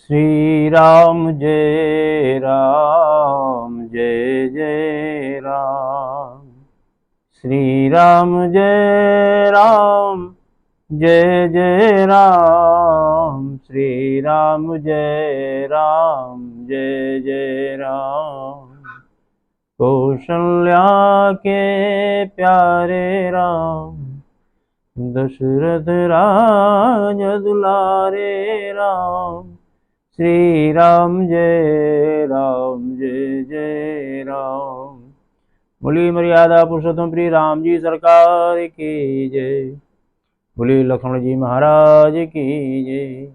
श्री राम जय राम जय जय राम। श्री राम जय राम जय जय राम। श्री राम जय राम जय जय राम। कौशल्या के प्यारे राम, दशरथ राज दुलारे राम। श्री राम जय राम। बोली मर्यादा पुरुषोत्तम प्रिय राम जी सरकार की जय। बोली लक्ष्मण जी महाराज की जय।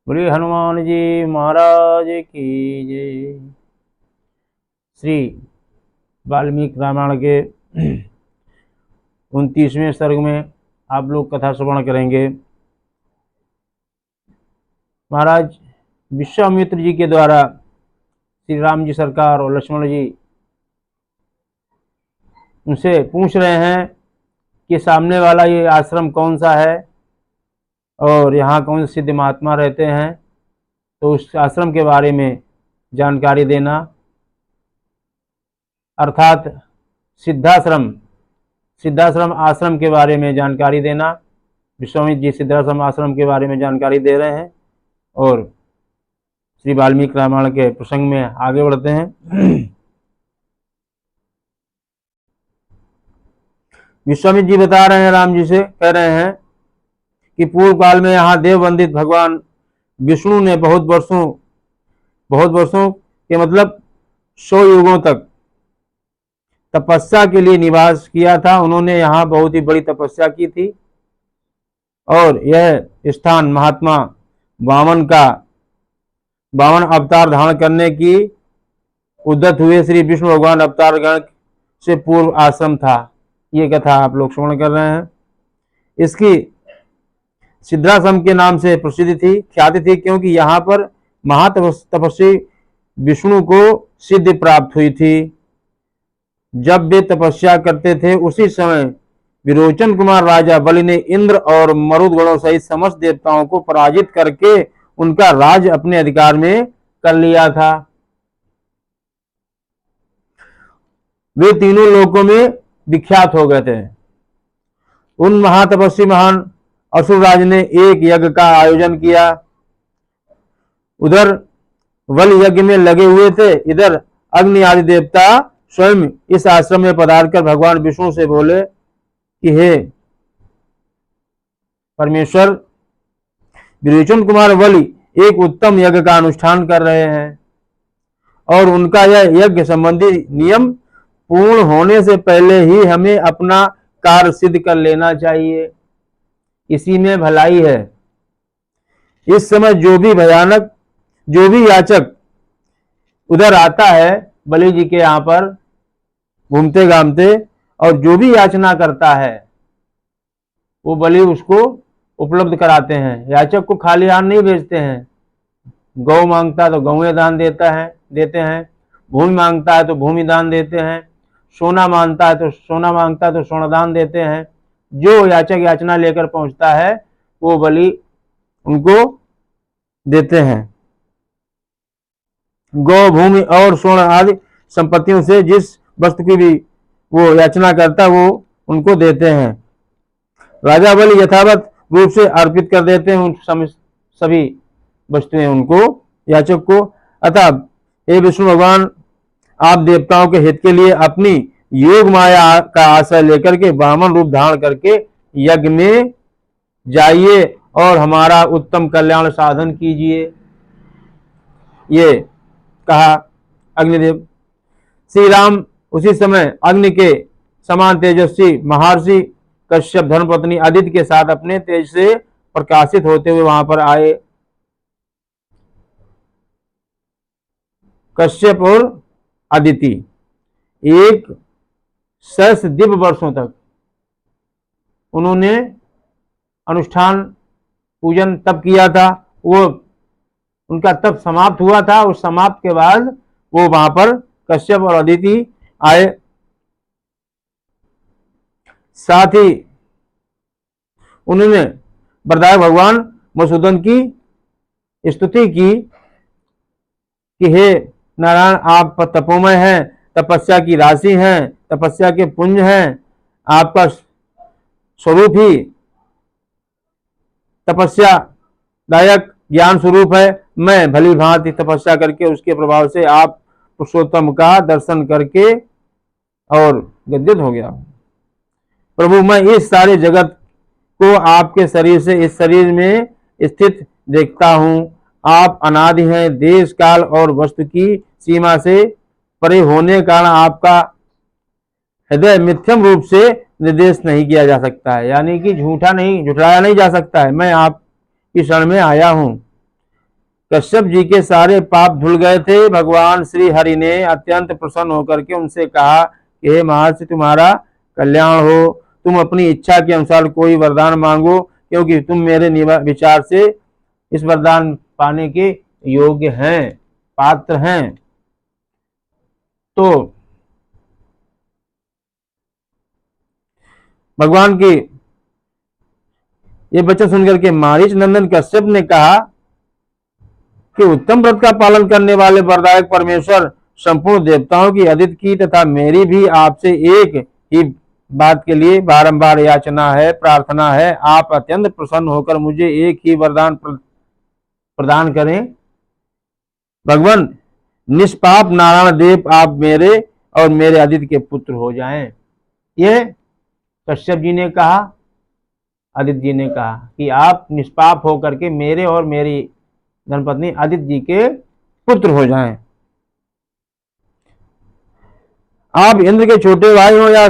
बोली हनुमान जी महाराज की जय। श्री वाल्मीकि रामायण के 29वें सर्ग में आप लोग कथा श्रवण करेंगे। महाराज विश्वामित्र जी के द्वारा श्री राम जी सरकार और लक्ष्मण जी उनसे पूछ रहे हैं कि सामने वाला ये आश्रम कौन सा है और यहाँ कौन से सिद्ध महात्मा रहते हैं, तो उस आश्रम के बारे में जानकारी देना, अर्थात सिद्धाश्रम आश्रम के बारे में जानकारी देना। विश्वामित्र जी सिद्धाश्रम आश्रम के बारे में जानकारी दे रहे हैं और श्री वाल्मीकि रामायण के प्रसंग में आगे बढ़ते हैं। विश्वामित्र जी बता रहे हैं, राम जी से कह रहे हैं कि पूर्व काल में यहाँ देव वंदित भगवान विष्णु ने बहुत वर्षों के मतलब 100 युगों तक तपस्या के लिए निवास किया था। उन्होंने यहाँ बहुत ही बड़ी तपस्या की थी और यह स्थान महात्मा वामन अवतार धारण करने की उद्यत हुए श्री विष्णु भगवान अवतार गण से पूर्व आश्रम था। ये कथा आप लोग श्रवण कर रहे हैं। इसकी सिद्धाश्रम के नाम से ख्याति थी क्योंकि यहाँ पर महातपस्वी विष्णु को सिद्धि प्राप्त हुई थी। जब वे तपस्या करते थे उसी समय विरोचन कुमार राजा बलि ने इंद्र और मरुद गणों सहित समस्त देवताओं को पराजित करके उनका राज अपने अधिकार में कर लिया था। वे तीनों लोकों में विख्यात हो गए थे। उन महातपस्वी महान असुरराज ने एक यज्ञ का आयोजन किया। उधर वल यज्ञ में लगे हुए थे, इधर अग्नि आदि देवता स्वयं इस आश्रम में पधार कर भगवान विष्णु से बोले कि हे परमेश्वर, विरोचन कुमार बलि एक उत्तम यज्ञ का अनुष्ठान कर रहे हैं और उनका यह यज्ञ संबंधी नियम पूर्ण होने से पहले ही हमें अपना कार्य सिद्ध कर लेना चाहिए। इसी में भलाई है। इस समय जो भी याचक उधर आता है बलि जी के यहाँ पर घूमते घामते और जो भी याचना करता है वो बलि उसको उपलब्ध कराते हैं। याचक को खाली हाथ नहीं भेजते हैं। गौ मांगता है तो गौएं दान देते हैं। भूमि मांगता है तो भूमि दान देते हैं। सोना मांगता है तो सोना दान देते हैं। जो याचक याचना लेकर पहुंचता है वो बलि उनको देते हैं। गौ, भूमि और स्वर्ण आदि संपत्तियों से जिस वस्तु की भी वो याचना करता है वो उनको देते हैं। राजा बलि यथावत रूप से अर्पित कर देते हैं उन सभी वस्तुएं उनको, याचक को। अतः हे विष्णु भगवान, आप देवताओं के हित के लिए अपनी योग माया का आश्रय लेकर के वामन रूप धारण करके यज्ञ में जाइए और हमारा उत्तम कल्याण साधन कीजिए। ये कहा अग्निदेव। श्री राम उसी समय अग्नि के समान तेजस्वी महर्षि कश्यप धर्मपत्नी अदिति के साथ अपने तेज से प्रकाशित होते हुए वहां पर आए। कश्यप और अदिति एक सहस्र दिव्य वर्षों तक उन्होंने अनुष्ठान पूजन तप किया था। वो उनका तप समाप्त हुआ था। उस समाप्त के बाद वो वहां पर कश्यप और अदिति आए। साथ ही उन्होंने वरदायक भगवान मधुसूदन की स्तुति की कि हे नारायण, आप तपोमय हैं, तपस्या की राशि हैं, तपस्या के पुंज हैं, आपका स्वरूप ही तपस्या दायक ज्ञान स्वरूप है। मैं भली भांति तपस्या करके उसके प्रभाव से आप पुरुषोत्तम का दर्शन करके और गद्गद हो गया। प्रभु, मैं इस सारे जगत को आपके शरीर से इस शरीर में स्थित देखता हूँ। आप अनादि हैं, देश काल और वस्तु की सीमा से परे होने के कारण आपका हृदय मिथ्यम रूप से निर्देश नहीं किया जा सकता है, यानी कि झुठलाया नहीं जा सकता है। मैं आपकी शरण में आया हूँ। कश्यप जी के सारे पाप धुल गए थे। भगवान श्री हरि ने अत्यंत प्रसन्न होकर के उनसे कहा कि हे महर्षि, तुम्हारा कल्याण हो, तुम अपनी इच्छा के अनुसार कोई वरदान मांगो, क्योंकि तुम मेरे विचार से इस वरदान पाने के योग्य हैं, पात्र हैं। तो भगवान की ये वचन सुनकर के मारीच नंदन कश्यप ने कहा कि उत्तम व्रत का पालन करने वाले वरदायक परमेश्वर, संपूर्ण देवताओं की, अदिति की तथा मेरी भी आपसे एक ही बात के लिए बारंबार याचना है, प्रार्थना है। आप अत्यंत प्रसन्न होकर मुझे एक ही वरदान प्रदान करें। भगवान, निष्पाप नारायण देव आप मेरे और मेरे अदिति के पुत्र हो जाएं। ये कश्यप जी ने कहा, अदिति जी ने कहा कि आप निष्पाप होकर के मेरे और मेरी धर्मपत्नी अदिति जी के पुत्र हो जाएं। आप इंद्र के छोटे भाई हो या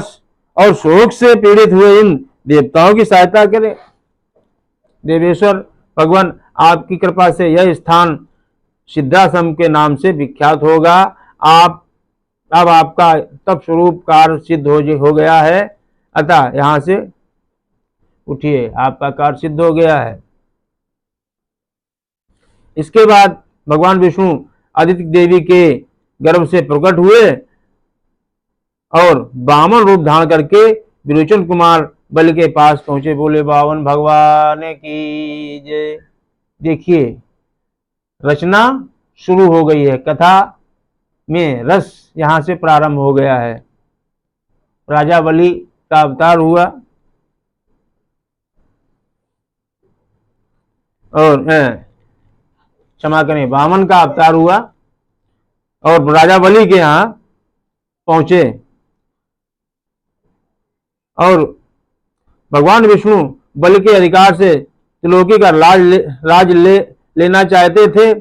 और शोक से पीड़ित हुए इन देवताओं की सहायता करें। देवेश्वर भगवान, आपकी कृपा से यह स्थान सिद्धाश्रम के नाम से विख्यात होगा। अब आपका तप स्वरूप कार्य सिद्ध हो गया है, अतः यहां से उठिए, आपका कार्य सिद्ध हो गया है। इसके बाद भगवान विष्णु अदिति देवी के गर्भ से प्रकट हुए और वामन रूप धारण करके विरोचन कुमार बलि के पास पहुंचे। बोले बावन भगवान की जय। देखिए, रचना शुरू हो गई है, कथा में रस यहां से प्रारंभ हो गया है। राजा बलि का अवतार हुआ और क्षमा करें, वामन का अवतार हुआ और राजा बलि के यहां पहुंचे और भगवान विष्णु बलि के अधिकार से त्रिलोकी का राज लेना चाहते थे।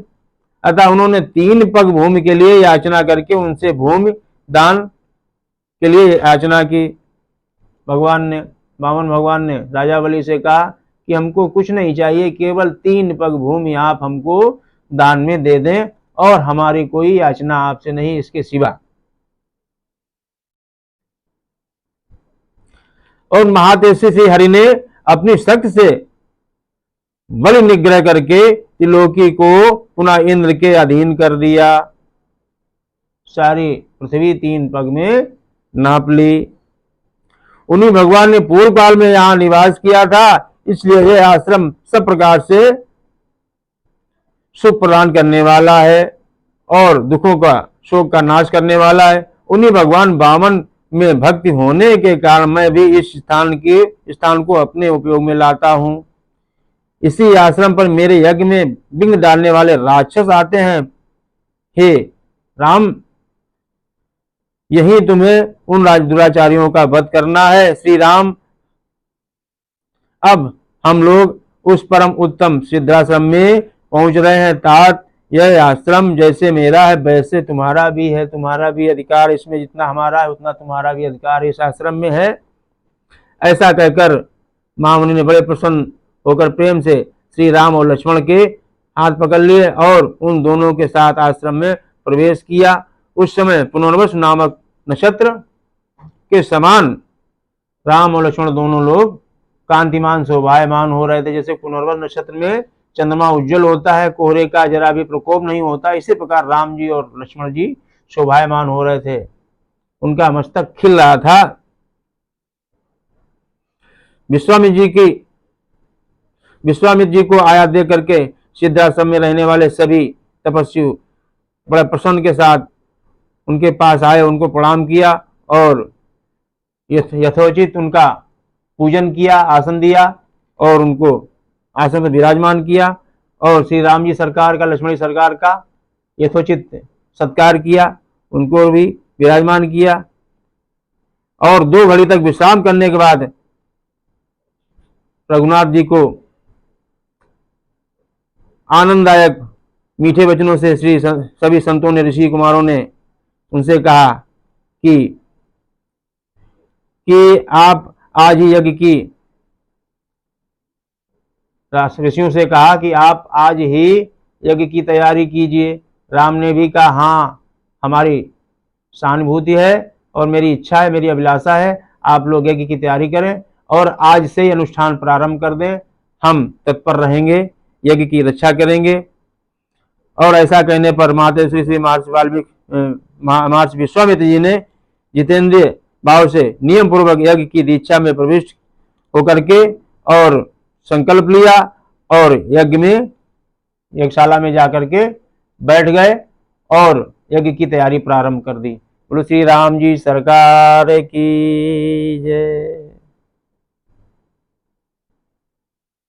अतः उन्होंने 3 पग भूमि के लिए याचना करके उनसे भूमि दान के लिए याचना की। वामन भगवान ने राजा बलि से कहा कि हमको कुछ नहीं चाहिए, केवल 3 पग भूमि आप हमको दान में दे दें और हमारी कोई याचना आपसे नहीं इसके सिवा। और महातेजस्वी श्री हरि ने अपनी शक्ति से बलि निग्रह करके त्रिलोकी को पुनः इंद्र के अधीन कर दिया। सारी पृथ्वी 3 पग में नाप ली। उन्हीं भगवान ने पूर्व काल में यहां निवास किया था, इसलिए यह आश्रम सब प्रकार से सुख प्रदान करने वाला है और दुखों का, शोक का नाश करने वाला है। उन्हीं भगवान वामन में भक्ति होने के कारण मैं भी इस स्थान को अपने उपयोग में लाता हूं। इसी आश्रम पर मेरे यज्ञ में विघ्न डालने वाले राक्षस आते हैं। हे राम, यही तुम्हें उन दुराचारियों का वध करना है। श्री राम, अब हम लोग उस परम उत्तम सिद्धाश्रम में पहुंच रहे हैं। तात यह आश्रम जैसे मेरा है वैसे तुम्हारा भी है, तुम्हारा भी अधिकार इसमें, जितना हमारा है उतना तुम्हारा भी अधिकार इस आश्रम में है। ऐसा कहकर महामुनि ने बड़े प्रसन्न होकर प्रेम से श्री राम और लक्ष्मण के हाथ पकड़ लिए और उन दोनों के साथ आश्रम में प्रवेश किया। उस समय पुनर्वसु नामक नक्षत्र के समान राम और लक्ष्मण दोनों लोग कांतिमान शोभायमान हो रहे थे। जैसे पुनर्वसु नक्षत्र में चंद्रमा उज्जवल होता है, कोहरे का जरा भी प्रकोप नहीं होता, इसी प्रकार राम जी और लक्ष्मण जी शोभायमान हो रहे थे। उनका मस्तक खिल रहा था। विश्वामित्र जी को आया दे करके सिद्धाश्रम में रहने वाले सभी तपस्वी बड़े प्रसन्न के साथ उनके पास आए, उनको प्रणाम किया और यथोचित उनका पूजन किया, आसन दिया और उनको आसन पर विराजमान किया और श्री राम जी सरकार का, लक्ष्मण सरकार का यथोचित सत्कार किया, उनको भी विराजमान किया और 2 घड़ी तक विश्राम करने के बाद रघुनाथ जी को आनंददायक मीठे वचनों से सभी संतों ने, ऋषि कुमारों ने उनसे कहा कि आप आज ही यज्ञ की, ऋषियों से कहा कि आप आज ही यज्ञ की तैयारी कीजिए। राम ने भी कहा, हाँ, हमारी सहानुभूति है और मेरी इच्छा है, मेरी अभिलाषा है, आप लोग यज्ञ की तैयारी करें और आज से ही अनुष्ठान प्रारंभ कर दें, हम तत्पर रहेंगे, यज्ञ की रक्षा करेंगे। और ऐसा कहने पर माता श्री महर्षि विश्वामित्र जी ने जितेंद्रिय भाव से नियम पूर्वक यज्ञ की दीक्षा में प्रविष्ट होकर के और संकल्प लिया और यज्ञशाला में जाकर के बैठ गए और यज्ञ की तैयारी प्रारंभ कर दी। बोलो श्री राम जी सरकार की जय।